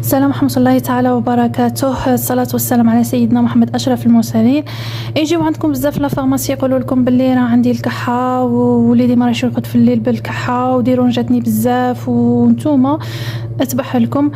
السلام ورحمة الله تعالى وبركاته. الصلاة والسلام على سيدنا محمد أشرف المرسلين. يجيو عندكم بزاف لا فارماسي يقولوا لكم باللي راه عندي الكحة ووليدي ما راهش يرقد في الليل بالكحة وديرون جاتني بزاف، وانتوما اتبح لكم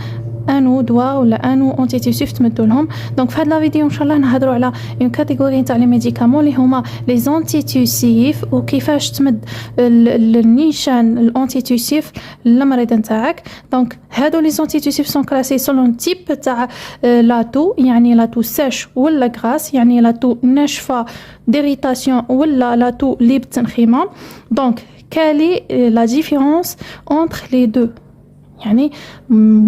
انو دواء ولا انو اونتيتيسيف تمدوا لهم. دونك في هاد لا فيديو ان شاء الله نهضروا على اون كاتيجوري تاع لي ميديكامون اللي هما لي زونتيتيسيف وكيفاش تمد النيشان الانتيتيسيف للمريض نتاعك. دونك هادو لي زونتيتيسيف سون كلاسي سولون تيب تاع لاتو، يعني لاتو سيش ولا غراس، يعني لاتو ناشفه ديريتاسيون ولا لاتو لي بالتنخيمه. دونك كالي لا ديفيرونس اونتر لي دو، يعني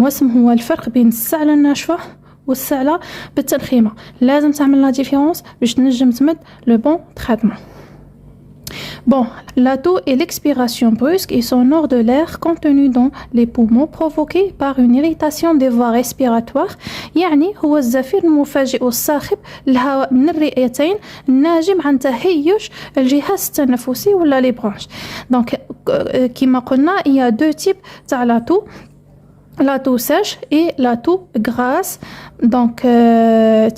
واسم هو الفرق بين السعلة الناشفة والسعلة بالتنخيمة. لازم تعمل لا ديفيرونس باش تنجم تمد لو بون تريتمون. Bon, la toux est l'expiration brusque et sonore de l'air contenu dans les poumons provoquée par une irritation des voies respiratoires. يعني هو الزفير المفاجئ الصاخب للهواء من الرئتين الناجم عن تهيج الجهاز التنفسي ولا لي برونش. دونك كما قلنا il y a deux types تاع la toux. La toux sèche et la toux grasse. Donc,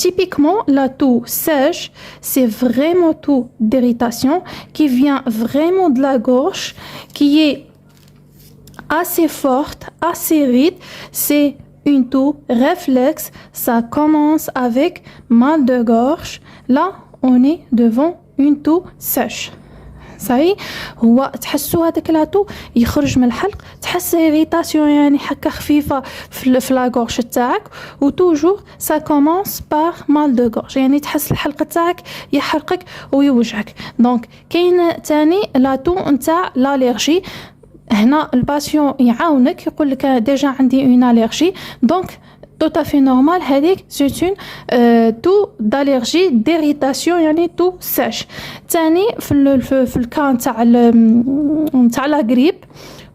typiquement, la toux sèche, c'est vraiment toux d'irritation qui vient vraiment de la gorge, qui est assez forte, assez ride. C'est une toux réflexe. Ça commence avec mal de gorge. Là, on est devant une toux sèche. صحيح، هو تحسوا هذاك لاتو يخرج من الحلق، تحس ايريتاسيون يعني حكه خفيفه في لا غورش تاعك، وتوجور سا كومونس بار مال دو غورش، يعني تحس الحلق تاعك يحرقك ويوجعك. دونك كاين تاني لاتو نتاع لاليرجي. هنا الباسيون يعاونك يقول لك ديجا عندي اون اليرجي، دونك tout à fait normal هذيك c'est une toux d'allergie d'irritation يعني toux sèche. تاني في الكان تاع لا غريب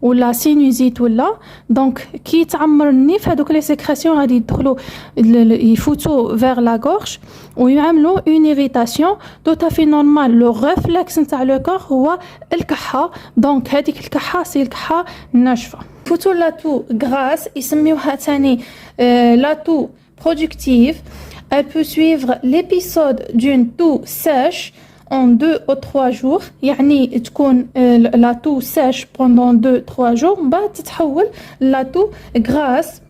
ولا سينوزيت ولا دونك كي تعمر النيف هذوك لي سيكريسيون غادي يدخلوا يفوتوا فيغ لا غورج ويعملوا اون ايريتاسيون تو تافي نورمال. لو ريفلكس نتاع لو كور هو الكحه، دونك هذيك الكحه سي الكحه الناشفه. فوتو لا تو غراس يسميوها تاني لا تو productive. Elle peut suivre l'épisode d'une toux sèche en 2 ou 3 jours، يعني تكون la toux sèche pendant 2-3 jours، بعد تتحول la toux grasse.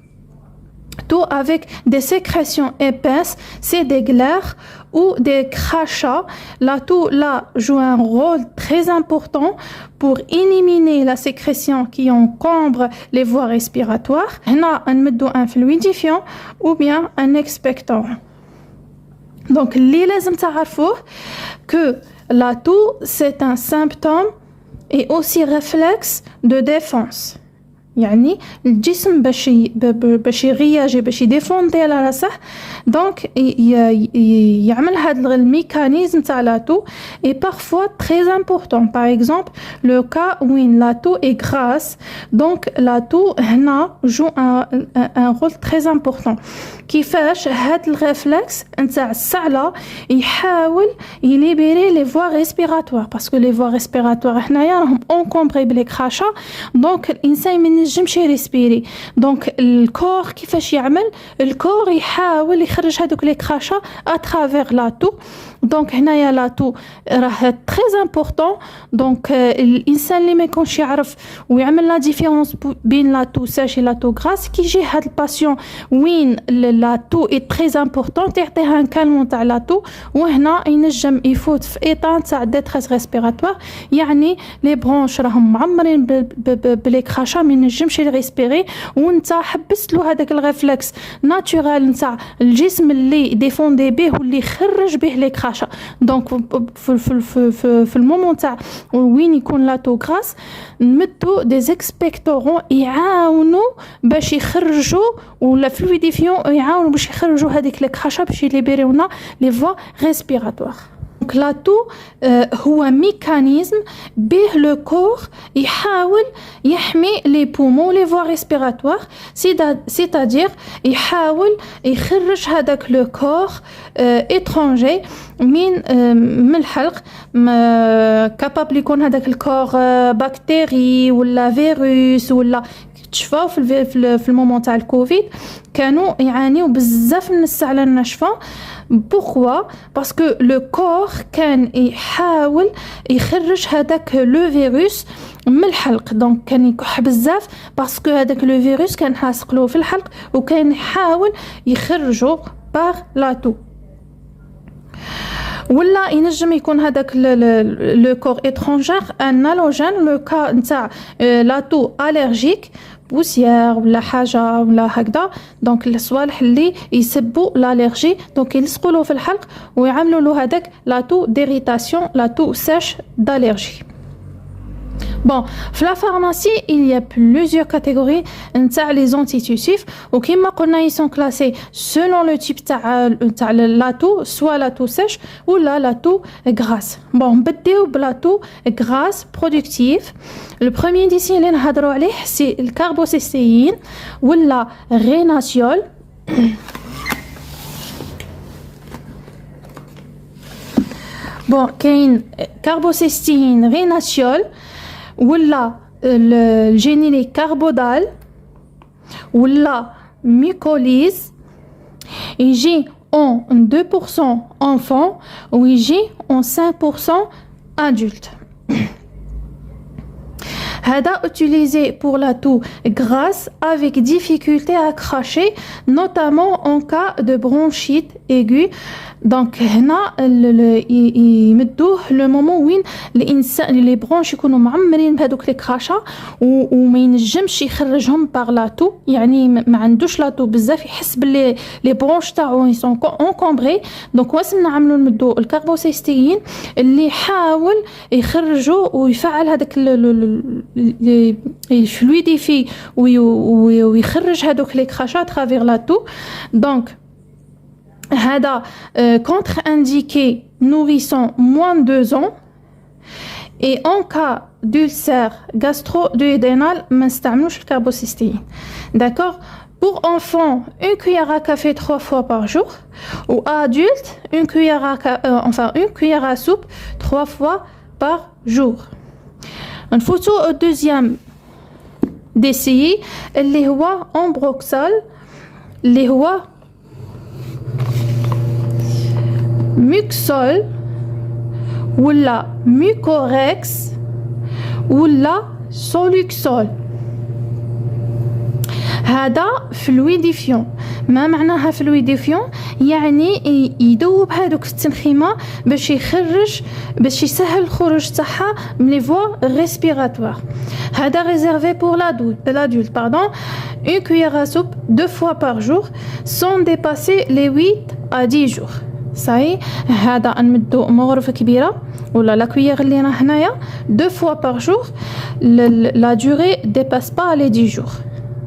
Tout avec des sécrétions épaisses, c'est des glaires ou des crachats. La toux là joue un rôle très important pour éliminer la sécrétion qui encombre les voies respiratoires. هنا نمدو un fluidifiant ou bien un expectorant. Donc اللي لازم تعرفوه que la toux c'est un symptôme et aussi réflexe de défense. يعني الجسم باش يغياجي باش يديفوندي على راسه، دونك يعمل هذا الميكانيزم تاع لاتو. اي بارفوا تري امبورطون باغ اكزومبل لو كا وين لاتو اي غراس، دونك لاتو هنا جو ان رول تري امبورطون. كيفاش هاد الريفلكس نتاع السعله يحاول يليبيري لي فوا ريسبيراتوار، باسكو لي فوا ريسبيراتوار هنايا راهم اونكومبري بلي كراشا، دونك الانسان ما ينجمش يريسبيري. دونك الكور كيفاش يعمل؟ الكور يحاول يخرج هذوك لي كراشا اترافير لاتو. دونك هنايا لاتو راه تري امبورطون. دونك الانسان اللي ما يكونش يعرف ويعمل لا ديفيرونس بين لاتو ساش لاتو غراس، كي يجي هاد الباسيون وين لاتو اي تري امبورطون تعطيها ان كالمون تاع لاتو، وهنا ينجم يفوت في ايطان تاع ديتريس ريسبيراتوار، يعني لي برونش راهم معمرين بلي كراشا ما ينجمش يريسبيري، وانت حبست له هذاك الريفلكس ناتورال نتاع الجسم اللي ديفوندي به واللي خرج به لي كراشا. دونك في المومون تاع وين يكون لاتو غراس نمدو دي زيكسبكتورون يعاونوا باش يخرجوا، ولا فلويديفيون يعاونوا باش يخرجوا هذيك لي كراشا باش يليبيريونا لي فوا ريسبيراتوار. دونك لاتو هو ميكانيزم به لو كور يحاول يحمي لي بومون لي فوا ريسبيراتوار، سيتادير يحاول يخرج هذاك لو كور اترونجي من الحلق. كابابل يكون هذاك الكور بكتيري ولا فيروس ولا تشفاو في المومون تاع الكوفيد كانوا يعانيوا بزاف من السعله الناشفه. بوغوا باسكو لو كور كان يحاول يخرج هذاك لو فيروس من الحلق، دونك كان يكح بزاف باسكو هذاك لو فيروس كان حاسق له في الحلق وكان يحاول يخرجه باغ لاتو. ولا ينجم يكون هذاك لو كور اترونجير ان الوجين لو كا نتاع لاتو الرجيك بوسيير ولا حاجه ولا هكذا، دونك الصوالح اللي يسبوا الالرجي دونك يلصقوا له في الحلق ويعملوا له هذاك لاتو ديريتاسيون لاتو سيش دالرجي. Bon, في la pharmacie, il y a plusieurs catégories نتاع les antitussifs وكما قلنا ils sont classés selon le type تاع لاتو، soit لاتو sèche ولا لاتو grasse. Bon, نبداو بلاتو grasse productif. Le premier d'ici اللي نهضروا عليه c'est الكاربوسيستين ولا غيناسيول. Bon, كاين كاربوسيستين غيناسيول ولا الجينيليك كاربودال ولا ميكوليز. يجي en 2% enfant ويجي en 5% adulte. هذا utilisé pour la toux grasse avec difficulté à cracher, notamment en cas de bronchite aiguë. دونك هنا يمدوه لو مومون وين الانسان لي برونش يكونوا معمرين بهذوك لي كراشا وما ينجمش يخرجهم باغ لاتو، يعني ما عندوش لاتو بزاف، يحس باللي لي برونش تاعو يسون اونكومبري. دونك واسمنا نعملوا نمدو الكاربوسيستين اللي يحاول يخرجوا ويفعل هذاك الفلويديفي ويخرج هذوك لي كراشا ترافير لاتو. دونك هذا contre-indiqué nourrisson moins de 2 ans et en cas d'ulcère gastro-duodénal ما نستعملوش الكاربوسيستين. D'accord? Pour enfants, une cuillère à café 3 fois par jour ou adultes, une cuillère à soupe 3 fois par jour. نفوتو au deuxième DCI اللي هو امبروكسال اللي هو ميكسول ولا ميكوريكس ولا سولوكسول. هذا فلويديفيون. ما معناها فلويديفيون؟ يعني يذوب هذوك التنخيمه باش يسهل الخروج تاعها من لي فوا ريسبيراتوار. هذا ريزيرفي بور l'adulte pardon. Une cuillère à soupe 2 fois par jour sans dépasser les 8 à 10 jours. صاي هذا نمدو مغرفه كبيره ولا لا كويير اللي راه هنايا 2 fois par jour. La durée dépasse pas les 10 jours.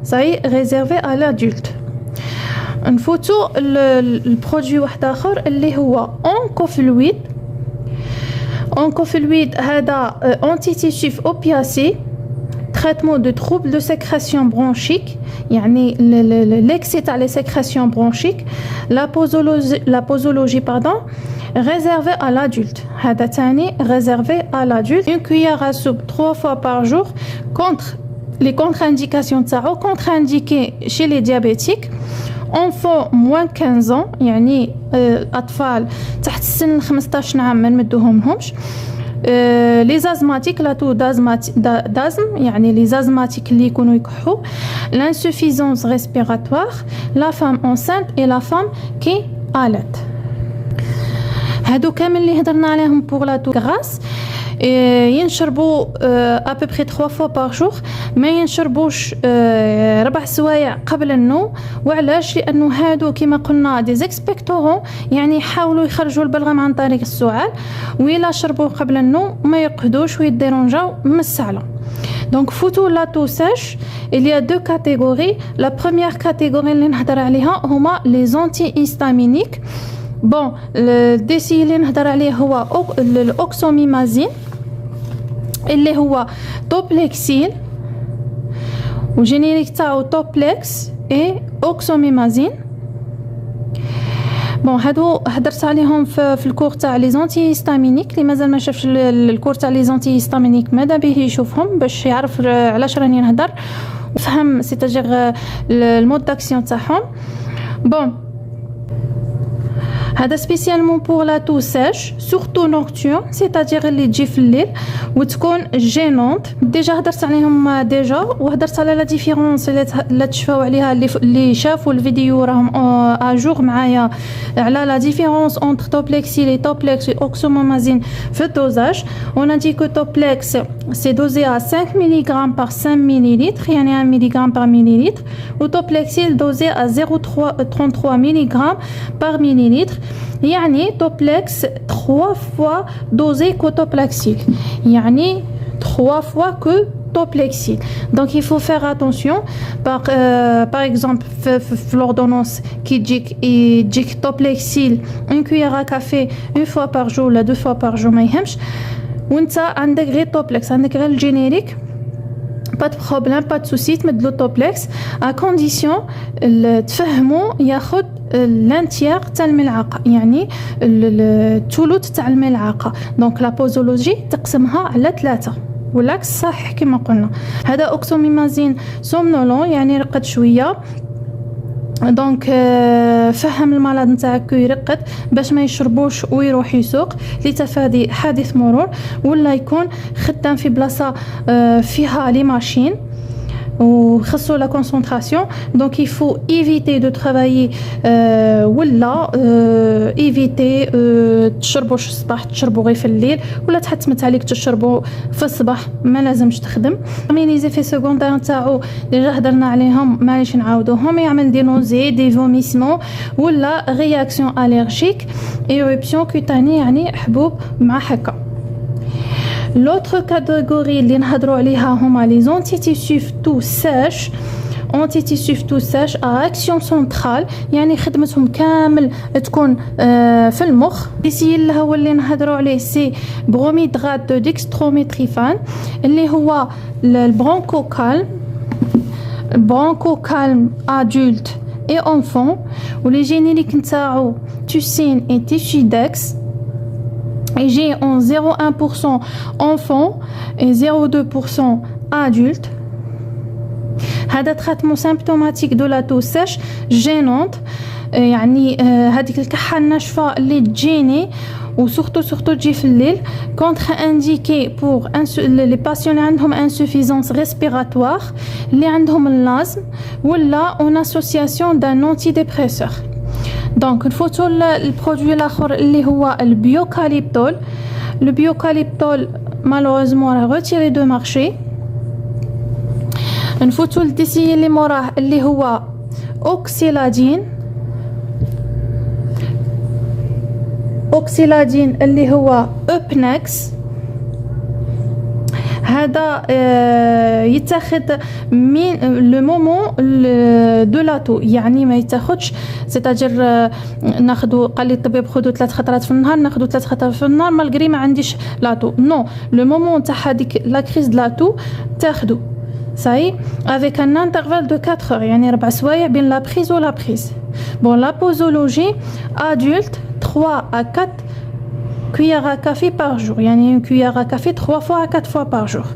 صاي réservé à l'adulte. نفوتو البرودوي واحد اخر اللي هو اونكوفلويد. اونكوفلويد هذا انتيتيسيف اوبياسي traitement de troubles de sécrétion bronchique يعني l'excès تاع les sécrétions bronchiques. La posologie pardon réservée à l'adulte. هذا تاني réservé à l'adulte. Une cuillère à soupe 3 fois par jour. Contre les contre-indications تاعو contre-indiqué chez les diabétiques. enfants moins 15 ans يعني اطفال تحت سن 15 عام ما نمدوهمش. لي زازماتيك لاتو دازم يعني لي زازماتيك اللي يكونوا يكحوا. لانسوفيزونس ريسبيراتوار. لا فام انسانت اي لا فام كي الات. هادو كامل اللي هضرنا عليهم بوغ لاتو غراس. ينشربوا ابوبري 3 فوا بار جور. ما ينشربوش 4 سوايع قبل النوم. وعلاش؟ لانه هادو كما قلنا دي زيكسبكتورون يعني يحاولوا يخرجوا البلغم عن طريق السعال، وإلا شربوا قبل النوم ما يقعدوش ويديرونجاو من السعله. دونك فوتو لاتو سيش il y a 2 catégories. La première catégorie اللي نهضر عليها هما لي زونتي هيستامينيك. بون الديسي اللي نهضر عليه هو الاوكسوميمازين اللي هو توبليكسيل وجينيريك تاعو توبليكس اي اوكسوميمازين. بون هادو هدرت عليهم في الكور تاع لي زونتي هيستامينيك. اللي مازال ما شافش الكور تاع لي زونتي هيستامينيك ماذا به يشوفهم باش يعرف علاش راني نهضر. وفهم سيتاجير المود داكسيون تاعهم. بون هذا سبيسيالمون بور لا تو سيش سورتو نوكتورن، سيتادير اللي تجي في الليل وتكون جينونت. ديجا هضرت عليهم ديجا، وهضرت على لا ديفيرونس اللي تشفاو عليها اللي شافوا الفيديو راهم اجور معايا على لا ديفيرونس اونتر توبلكسيل اي توبلكس اوكسومامازين في الدوزاج. اون دي كو توبلكس سي دوزي ا 5 ملغ بار 5 مليلتر، يعني 1 ملغ بار مليلتر، و توبلكسيل دوزي ا 0.33 ملغ بار مليلتر، يعني توبلكس 3 fois dosé que toplexil، يعني 3 fois que toplexil. Donc il faut faire attention. Par exemple l'ordonnance qui dit toplexil 1 cuillère à café 1 fois par jour ou 2 fois par jour ما يهمش، وانت عندك غير توبلكس، عندك غير الجينيريك، pas de problème pas de souci تمدلو توبلكس à condition تفهموا ياخد لانتيير تاع الملعقه، يعني الثلث تاع الملعقه. دونك لا بوزولوجي تقسمها على 3 والعكس صحيح كما قلنا. هذا اوكسوميمازين سومنولون يعني رقد شويه، دونك فهم المرض نتاعك يرقد باش ما يشربوش ويروح يسوق لتفادي حادث مرور، ولا يكون خدام في بلاصه فيها لي ماشين وخصو لا كونسونطراسيون. دونك يفو ايفيتي دو ترافايي ولا ايفيتي تشربوش الصباح، تشربوا غير في الليل، ولا تحتمت عليك تشربوا في الصباح ما لازمش تخدم. مي لي زيفي سيكوندير نتاعو ديجا هضرنا عليهم معليش نعاودوهم، يعمل دي نوزي دي فوميسمون ولا رياكسيون اليرجيك ايروبسيون كوتاني، يعني حبوب مع حكه. L'autre catégorie اللي نهضروا عليها هما لي زونتيتيسيف تو ساش. انتيتيسيف تو ساش ا اكسيون سنترال، يعني خدمتهم كامل تكون في المخ. السيل هو اللي نهضروا عليه سي بروميدرات دو ديكستروميتريفان، اللي هو البرونكو كالم، البرونكو كالم ادولت اي انفون، ولي جينيريك نتاعو توسين اي تيشيدكس. يجي en 0,1% enfant et 0,2% adulte. هذا تريتمون سيمبتوماتيك دو لا تو سيش جينونت، يعني هذيك الكحه الناشفه اللي تجيني وسورتو تجي في الليل. كونتر انديكي بور لي باسيون اللي عندهم انسوفيزونس ريسبيراتوار، اللي عندهم اللازم، ولا اون اسوسياسيون دان انتي ديبريسور. دونك نفوتو البرودوي الاخر اللي هو البيوكاليبتول. البيوكاليبتول مالوروزمون راه روتيري دو مارشي. نفوتو الديسي اللي موراه اللي هو اوكسيلادين. اوكسيلادين اللي هو اوبنكس، هذا يتاخد من لو مومون دو لاتو، يعني ما يتاخدش سيتاجير ناخذوا قال لي الطبيب خذوا 3 خطرات في النهار، ناخذوا 3 خطرات في النهار مالغري ما عنديش لاتو. نو، لو مومون تاع هذيك لا كريز د لاتو تاخذوا صاي افيك ان انترفال دو 4 heures، يعني 4 سوايع بين لا بريز ولا بريز. بون لا بوزولوجي ادولت 3 à 4 cuillère à café par jour, يعني une cuillère à café 3 fois à 4 fois par jour.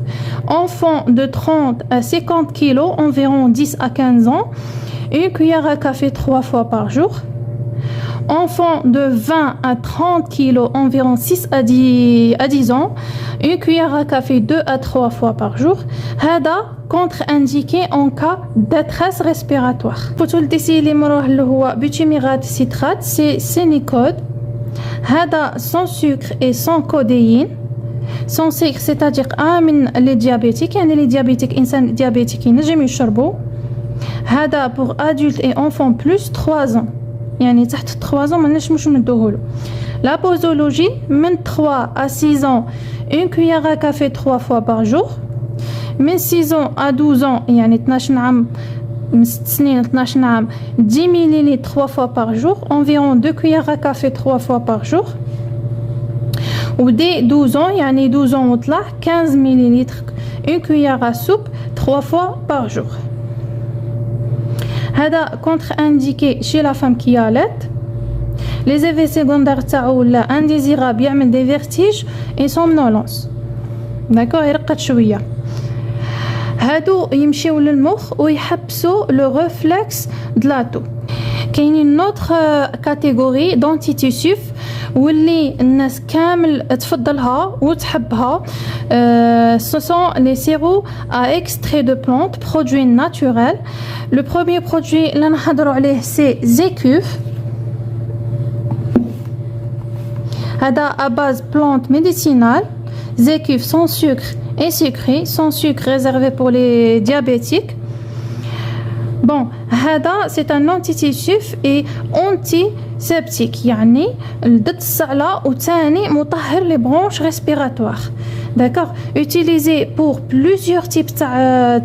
Enfant de 30 à 50 kilos, environ 10 à 15 ans, une cuillère à café 3 fois par jour. Enfant de 20 à 30 kilos, environ 6 à 10 ans, une cuillère à café 2 à 3 fois par jour. هذا contre-indiqué en cas détresse respiratoire. Pour le décès اللي مروه اللي هو butyramate citrate, c'est Sénicode. هذا sans sucre et sans codéine. sans sucre c'est-à-dire من les diabétiques، يعني les diabétiques إنسان diabétique ينجم يشربوا. هذا pour adultes et enfants plus 3 ans، يعني تحت 3 ans ما نجموش ندوهولو. La posologie من 3 à 6 ans une cuillère à café 3 fois par jour. من 6 ans à 12 ans يعني 12 عام، من 6 سنين 12 عام 10 ml 3 fois par jour, environ 2 cuillères à café 3 fois par jour. و dès 12 ans يعني 12 ans وطلع 15 ml une cuillère à soupe 3 fois par jour. هذا contre-indiqué chez la femme qui allait. Les effets secondaires تاعو ولا indésirable يعمل des vertiges et somnolence. d'accord، يرقد شويه. هادو يمشيو للمخ ويحبسوا لو ريفلكس دلاتو. كاينين نوتر كاتيجوري دونتيتيسيف واللي الناس كامل تفضلها وتحبها. ce sont les sirops à extrait de plantes, produits naturels. Le premier produit اللي نحضروا عليه c'est Zécuf. هذا à base plante médicinale. Zécuf sans sucre et sucré, sans sucre réservé pour les diabétiques. Bon, هذا c'est un antitussif et antiseptique يعني ضد الصعلة وثاني مطهر les branches respiratoires. D'accord, utilisé pour plusieurs types تاع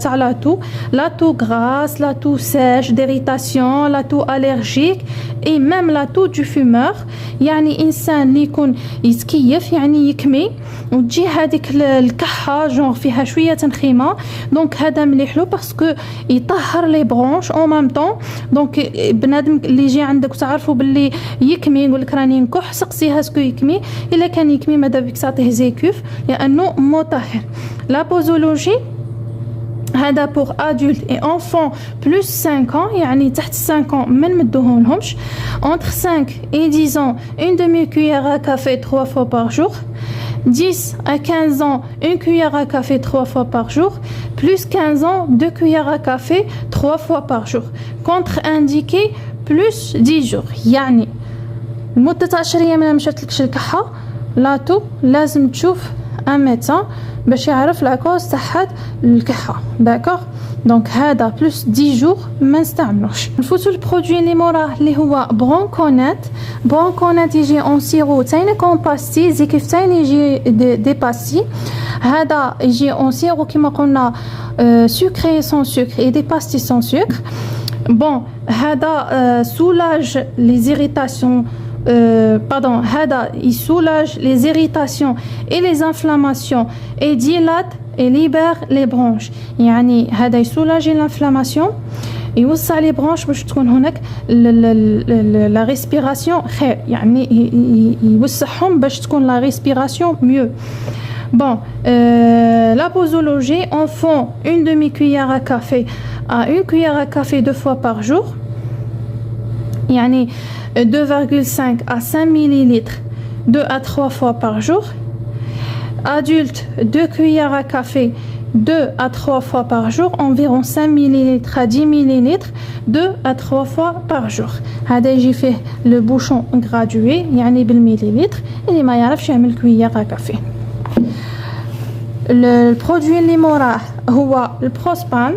la toux grasse, la toux sèche, d'irritation, la toux allergique et même la toux du fumeur. يعني إنسان اللي يكون يتكيف يعني يكمي وتجي هذيك الكحة جونغ فيها شوية تنخيمة، دونك هذا مليح له باسكو يطهر لي برونش او ميم طون. دونك بنادم اللي يجي عندك وتعرفوا باللي يكمي يقول لك راني نكح، سقسيها اسكو يكمي، الا كان يكمي ماذا بك تعطيه زيكوف لانه مطهر. لا بوزولوجي هذا pour adultes et enfants plus 5 ans يعني تحت 5 ans ما نمدوهم لهمش. entre 5 et 10 ans une demi-cuillère à café 3 fois par jour. 10 à 15 ans une cuillère à café 3 fois par jour. plus 15 ans 2 cuillères à café 3 fois par jour. contre-indiqué plus 10 jours يعني لمدة 10 أيام ما مشاتلكش الكحة لاتو لازم تشوف ان ميدسان باش يعرف لاكوز تاع الكحه. داكوغ دونك هذا بلس 10 جور ما نستعملوش. نفوتوا البرودوي اللي موراه اللي هو برونكونات يجي اون سيرو تاين كون باستي، زيكيف تاين يجي دي باستي. هذا يجي اون سيرو كيما قلنا سكري سون سكر اي دي باستي سون سكر. بون هذا سولاج لي زيريتاسيون هذا il soulage les irritations et les inflammations et dilate et libère les bronches. يعني هذا يسولاجي l'inflammation يوسع لي برونش باش تكون هناك لا ريسبيراسيون خير، يعني يوسعهم باش تكون لا ريسبيراسيون mieux. Bon, la posologie, on fond une demi-cuillère à café à une cuillère à café 2 fois par jour. يعني 2,5 à 5 millilitres 2 à 3 fois par jour. Adulte, 2 cuillères à café 2 à 3 fois par jour, environ 5 millilitres à 10 millilitres 2 à 3 fois par jour. هذا يجي فيه le bouchon gradué يعني بالمليلتر، اللي ما يعرفش يعمل cuillère à café. البرودوي اللي موراه هو البروسبان.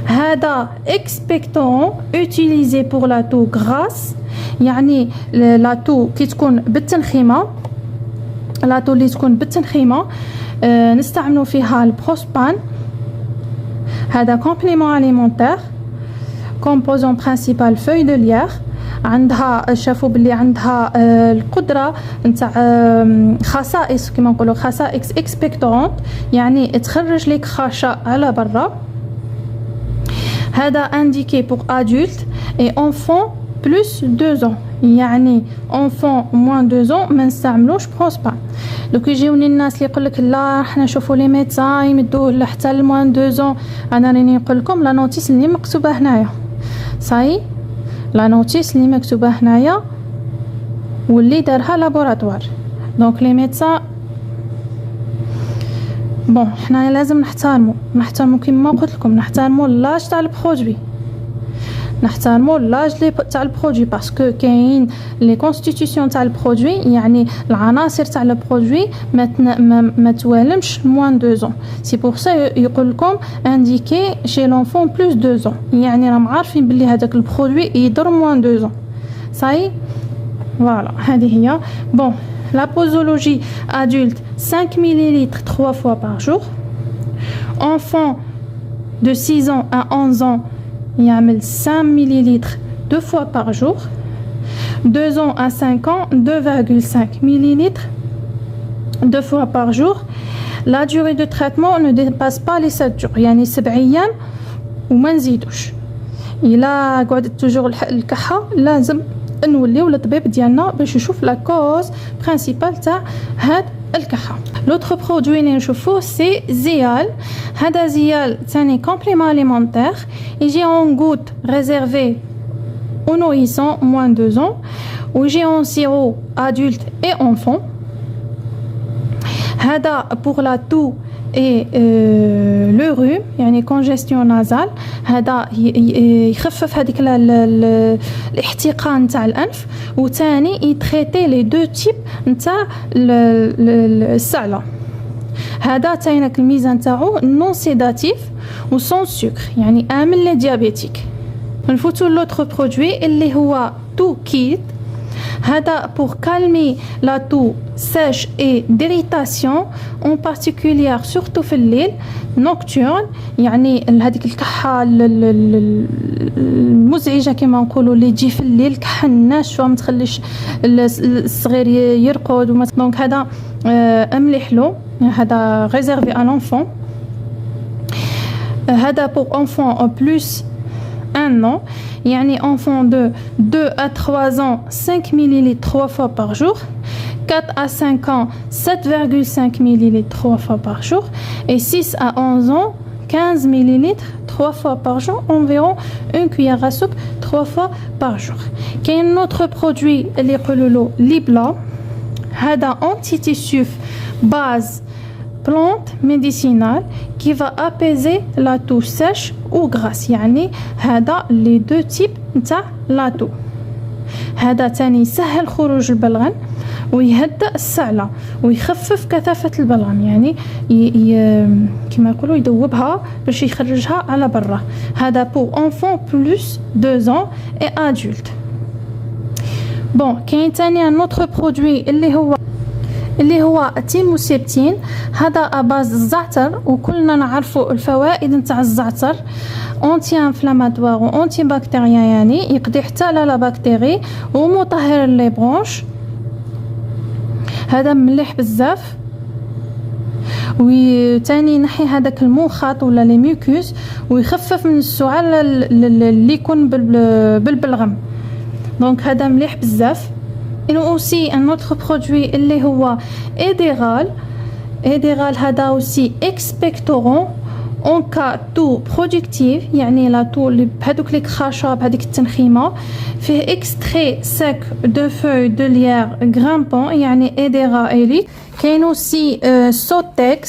هذا expectorant utilisé pour la toux grasse يعني لا تو كي تكون بالتنخيمه، لا تو اللي تكون بالتنخيمه نستعملوا فيها البروسبان. هذا كومبليمون اليمونتير كومبوزون برينسيبال فوي دو ليير. عندها شافوا باللي عندها القدره نتاع خصائص كما نقولوا خصائص اكسبكتورونت يعني تخرج لك خاشة على برا. هذا indiqué pour adultes et enfants plus 2 ans يعني enfants moins 2 ans ما نستعملوش بروسبان. دوك يجيوني الناس اللي يقول لك لا احنا نشوفوا لي ميدسان يمدوه حتى ل moins 2 ans. انا راني نقول لكم لا نوتيس اللي مكتوبه هنايا صاي، لا نوتيس اللي مكتوبه هنايا واللي دارها لابوراتوار. دونك لي ميدسان بون حنا لازم نحترموا كيما قلت لكم، نحترموا لاج تاع البرودوي، نحترموا لاج تاع البرودوي باسكو كاين لي كونستيتيسيون تاع البرودوي يعني العناصر تاع البرودوي ما توالمش موان 2 ans. سي بور سا يقول لكم انديكي شي لونفون بلوس 2 ans يعني راهم عارفين بلي هذاك البرودوي يضر موان 2 ans. صاي فوالا هذه هي. بون la posologie adulte 5 millilitres 3 fois par jour. Enfant de 6 ans à 11 ans يعمل 5 millilitres 2 fois par jour. 2 ans à 5 ans 2,5 millilitres 2 fois par jour. La durée de traitement ne dépasse pas les 7 jours يعني 7 أيام وما نزيدوش. إلا قعدت توجور الكحة لازم نوليو للطبيب ديالنا باش يشوف لا كوز برينسيبال تاع هاد الكحة. لوتر برودوي اللي نشوفوه سي زيال. هذا زيال ثاني كومبليمون اليمونتير يجي اون غوت ريزيرفي aux nourrissons moins 2 ans ويجي en sirop adulte et enfant. هذا pour la toux et le rhume يعني congestion nasale. هذا يخفف هذيك الاحتقان نتاع الانف. وثاني يتريتي لي دو تيب نتاع السعله. هذا تاينك الميزه نتاعو نون سيداتيف و سون سكر يعني امن لي ديابيتيك. نفوتو لوتر برودوي اللي هو تو كيت. هذا pour calmer la toux sèche et d'irritation en particulier surtout في الليل nocturne يعني هذيك الكحة المزعجة كما نقولوا اللي تجي في الليل كحة ناشفة ما تخليش الصغير يرقد دونك هذا مليح له. هذا réservé à l'enfant. هذا pour enfants plus 1 an يعني enfant de 2 à 3 ans 5 ml 3 fois par jour, 4 à 5 ans 7,5 ml 3 fois par jour et 6 à 11 ans 15 ml 3 fois par jour, environ une cuillère à soupe 3 fois par jour. كاين autre produit اللي يقولوا له ليبلا. هذا antitissues base plante médicinale qui va apaiser la toux sèche ou grasse يعني هذا les deux types نتاع la toux. هذا تاني يسهل خروج البلغم ويهدأ السعلة ويخفف كثافة البلغم يعني كما يقولوا يذوبها باش يخرجها على برا. هذا pour enfants plus 2 ans et adultes. بون كاين تاني un autre produit اللي هو تيموسيبتين. هذا اباز الزعتر وكلنا نعرفوا الفوائد نتاع الزعتر اونتي انفلاماتوار وانتي بكتيريان يعني يقضي حتى على لا بكتيري ومطهر لي برونش. هذا مليح بزاف وثاني ينحي هذاك المخاط ولا لي ميوكوس ويخفف من السعال اللي يكون بالبلغم دونك هذا مليح بزاف. إنه aussi un autre produit اللي هو إيديغال. هذا aussi expectorant en cas toux productive يعني لا تو اللي بهذوك لي كخاشة بهذيك التنخيمة. فيه extrait sec de feuilles de lierre grimpant يعني إيديغا إليت. كاين aussi Sotex.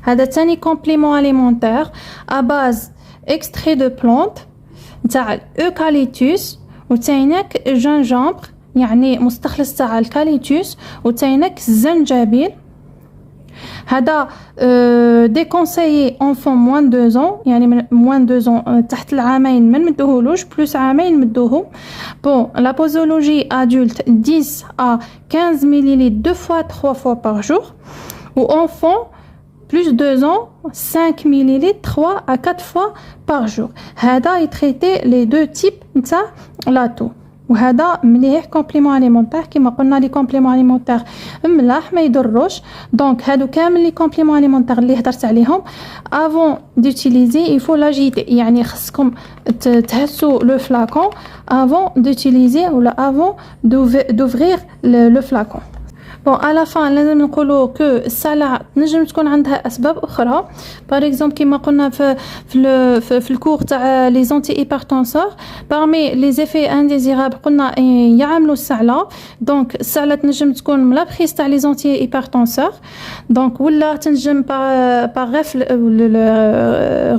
هذا تاني complément alimentaire à base extrait de plante نتاع الأوكاليبتوس وتاينك جنجامبر يعني مستخلص تاع الكاليتوس وتاينك الزنجبيل. هذا ديكونسايي انفون موان 2 ans يعني من موان 2 ans تحت العامين ما نمدوهولوش بلوس عامين نمدوه. بون لا بوزولوجي ادولت 10 à 15 ml 2 fois 3 fois par jour ou enfant plus 2 ans 5 ml 3 à 4 fois par jour. هذا يتريتي لي دو تيب نتاع لاتو وهذا مليح كومبليمون اليمونتير كما قلنا لي كومبليمون اليمونتير ملاح ما يضروش. دونك هادو كامل لي كومبليمون اليمونتير اللي هضرت عليهم افون دوتيليزي يفو لاجيتي يعني خصكم تهسوا لو فلاكون افون دوتيليزي ولا افون دوفرير لو فلاكون. بون على فان لازم نقولوا كو السلع تنجم تكون عندها اسباب اخرى. بار اكزومبل كيما قلنا في الكور تاع لي زونتي هيبرتونسور بارمي لي زيفي انديزيرابل قلنا يعملوا السعله. دونك السعله تنجم تكون ملابخيس تاع لي زونتي هيبرتونسور دونك ولا تنجم بار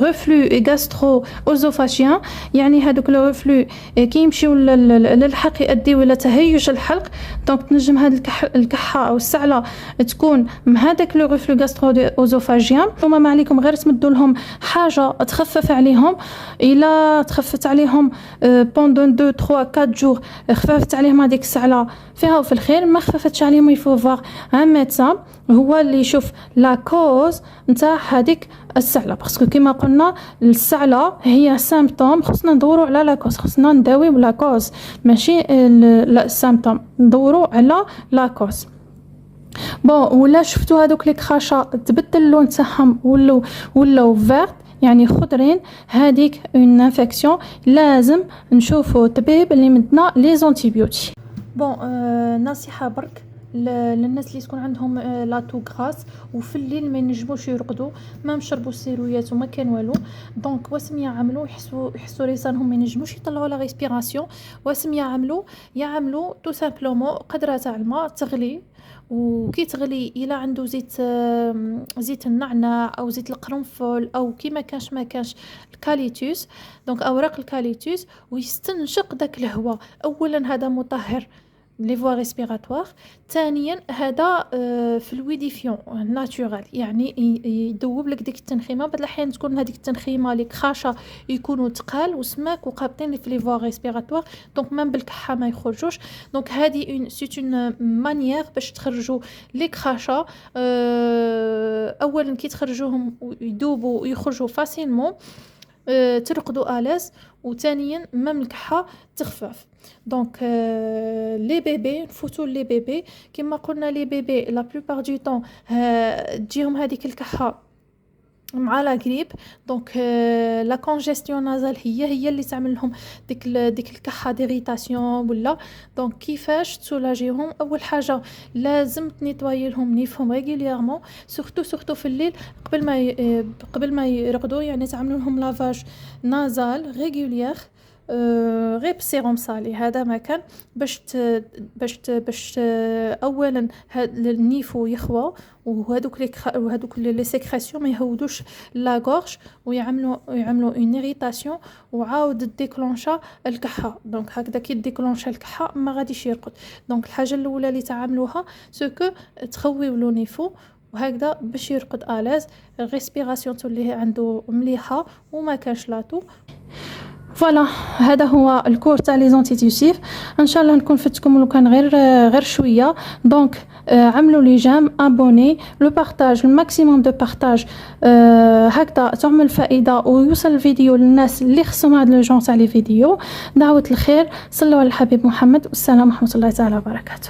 ريفلو غاسترو اوزوفاجيان يعني هذوك لو ريفلو كيمشيو للحلق يؤديو الى تهيج الحلق. دونك تنجم هذا الكحه او السعله تكون من هذاك لو ريفلو غاسترو اوزوفاجيان. وما ما عليكم غير تمدوا لهم حاجه تخفف عليهم. الا تخففت عليهم بوندون 2 3 4 جور خففت عليهم هذيك السعله فيها وفي الخير. ما خففتش عليهم يفو فوار ان ميدسان هو اللي يشوف لا كوز نتاع هذيك السعله باسكو كما قلنا السعله هي سيمبتوم خصنا ندوروا على لا كوز. خصنا نداويو لا كوز ماشي لا سيمبتوم ندوروا على لا كوز. بون ولا شفتوا هذوك لي كراشا تبدل اللون تاعهم ولاو فيرت يعني خضرين هذيك اون انفيكسيون لازم نشوفوا الطبيب اللي مدنا لي زونتيبيوتي. بون نصيحه برك للناس اللي تكون عندهم لاتو غراس وفي الليل ما ينجموش يرقدوا، ما مشربوا السيرويات وما كان والو. دونك واسم يعملوا يحسوا ريسانهم ما ينجموش يطلعوا لا ريسبيراسيون. واسم يعملوا تو سامبلومون قدره تاع الماء تغلي، وكي تغلي الا عنده زيت النعناع او زيت القرنفل او كي ما كانش الكاليتوس، دونك اوراق الكاليتوس، ويستنشق داك الهواء. اولا هذا مطهر لي فوا ريسبيراتوار، ثانيا هذا فلويديفيون ناتورال، يعني يذوب لك ديك التنخيمه. بعض الاحيان تكون هذيك التنخيمه لي كخاشه يكونوا ثقال وسماك وقابطين في لي فوا ريسبيراتوار، دونك مام بالكحه ما يخرجوش. دونك هذه سيت اون مانيير باش تخرجوا لي كخاشه. اولا كي تخرجوهم يذوبوا ويخرجوا فاسيلمون، ترقدوا آلاز، وثانيا مام الكحه تخفف. دونك لي بيبي نفوتوا لي بيبي كما قلنا، لي بيبي لا بلوبار دو طون تجيهم هذيك الكحه مع لا غريب. دونك لا كونجستيون نازال هي اللي تعمل لهم ديك الكحه ديريتاسيون ولا. دونك كيفاش تسولاجيهم؟ اول حاجه لازم تنيطواي لهم نيفهم ريغوليرمون، سورتو في الليل قبل ما يرقدوا، يعني تعملوا لهم لافاج نازال ريغولير غير بسيروم صالي. هذا ما كان باش اولا النيفو يخوى، وهذوك لي سيكريسيون ما يهودوش لا غورج ويعملوا اون اريتاسيون، وعاود ديكلونشا الكحه. دونك هكذا كي ديكلونشا الكحه ما غاديش يرقد. دونك الحاجه الاولى اللي تعملوها سكو تخويو لو نيفو، وهكذا باش يرقد آلاز، الريسبيراسيون تولي عنده مليحه وما كانش لاتو. فوالا هذا هو الكور تاع لي زونتيديوسيف. ان شاء الله نكون فتكم لو كان غير شويه. دونك عملوا لي جام، ابوني، لو بارطاج، الماكسيموم دو بارطاج، هكذا تعمل فائده ويوصل الفيديو للناس اللي خصهم هذا لو جون تاع لي فيديو. دعوه الخير، صلوا على الحبيب محمد، والسلام ورحمه الله تعالى وبركاته.